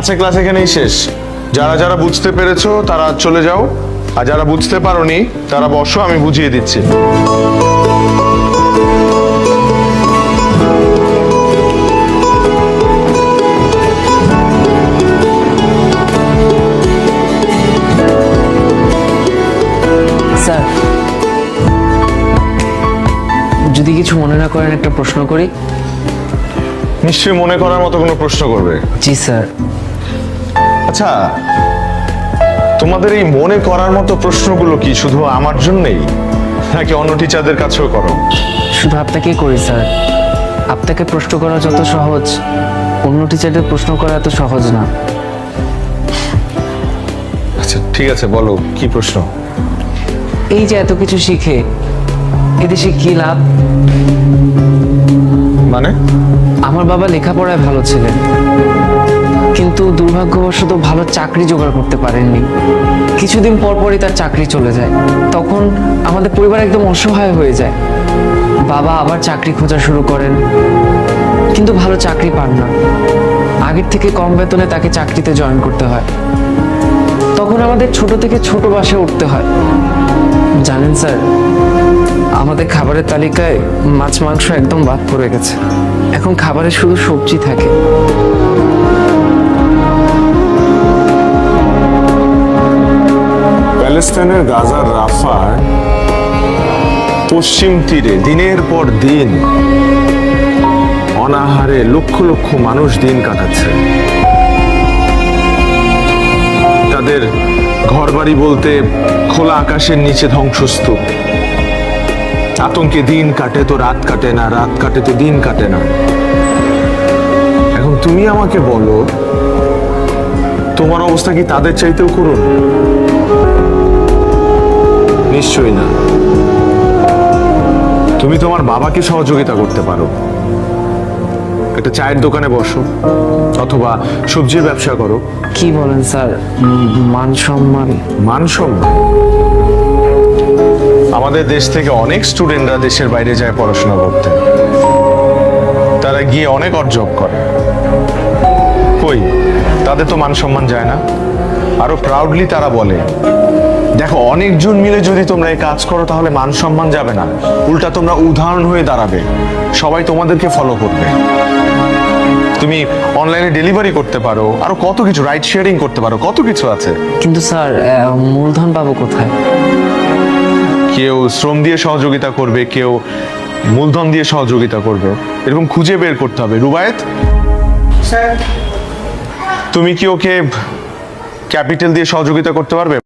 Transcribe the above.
আজকে ক্লাস এখানেই শেষ। যারা যারা বুঝতে পেরেছো তারা চলে যাও, আর যারা বুঝতে পারোনি তারা বসো, আমি বুঝিয়ে দিচ্ছি। স্যার, যদি কিছু মনে না করেন একটা প্রশ্ন করি? নিশ্চয়ই মনে করার মতো কোনো প্রশ্ন করবে। জি স্যার। আচ্ছা, তোমাদের এই মনে করার মতো প্রশ্নগুলো কি শুধু আমার জন্যই, নাকি অন্য টিচারদের কাছেও করো? শুধু আপনাকেই করি স্যার। আপনাকে প্রশ্ন করা যত সহজ, অন্য টিচারদের প্রশ্ন করা এত সহজ না। আচ্ছা ঠিক আছে, বলো কি প্রশ্ন। এই যে এত কিছু শিখে এদেশে কি লাভ? মানে? আমার বাবা লেখাপড়ায় ভালো ছিলেন, কিন্তু দুর্ভাগ্যবশত ভালো চাকরি জোগাড় করতে পারেননি। কিছুদিন পর পরই তার চাকরি চলে যায়। তখন আমাদের পরিবার একদম অসহায় হয়ে যায়। বাবা আবার চাকরি খোঁজা শুরু করেন, কিন্তু ভালো চাকরি পান না। আগের থেকে কম বেতনে তাকে চাকরিতে জয়েন করতে হয়। তখন আমাদের ছোট থেকে ছোট বাসায় উঠতে হয়। জানেন স্যার, আমাদের খাবারের তালিকায় মাছ মাংস একদম বাদ পড়ে গেছে। এখন খাবারে শুধু সবজি থাকে। প্যালেস্টাইনের গাজার রাফার পশ্চিম তীরে দিনের পর দিন অনাহারে লক্ষ লক্ষ মানুষ দিন কাটাচ্ছে। তাদের ঘরবাড়ি বলতে খোলা আকাশের নিচে ধ্বংসস্তূপ। আতঙ্কে দিন কাটে তো রাত কাটে না, রাত কাটে তো দিন কাটে না। এখন তুমি আমাকে বলো, তোমার অবস্থা কি তাদের চাইতেও করুন? নিশ্চয়ই না। তুমি তোমার বাবাকে সহযোগিতা করতে পারো, একটা চায়ের দোকানে বসো অথবা সবজির ব্যবসা করো। কি বলেন স্যার? মান সম্মান? মান সম্মান? আমাদের দেশ থেকে অনেক স্টুডেন্টরা দেশের বাইরে যায় পড়াশোনা করতে, তারা গিয়ে অনেক অর্জন করে। কই, তাদের তো মান সম্মান যায় না। আরো প্রাউডলি তারা বলে, দেখো অনেকজন মিলে যদি তোমরা এই কাজ করো তাহলে মান সম্মান যাবে না, উল্টা তোমরা উদাহরণ হয়ে দাঁড়াবে, সবাই তোমাদেরকে ফলো করবে। তুমি অনলাইনে ডেলিভারি করতে পারো, আরো কত কিছু, রাইড শেয়ারিং করতে পারো, কত কিছু আছে। কিন্তু স্যার, মূলধন পাবো কোথায়? কেউ শ্রম দিয়ে সহযোগিতা করবে, কেউ মূলধন দিয়ে সহযোগিতা করবে, এরকম খুঁজে বের করতে হবে। রুবায়েত স্যার, তুমি কি ওকে ক্যাপিটাল দিয়ে সহযোগিতা করতে পারবে?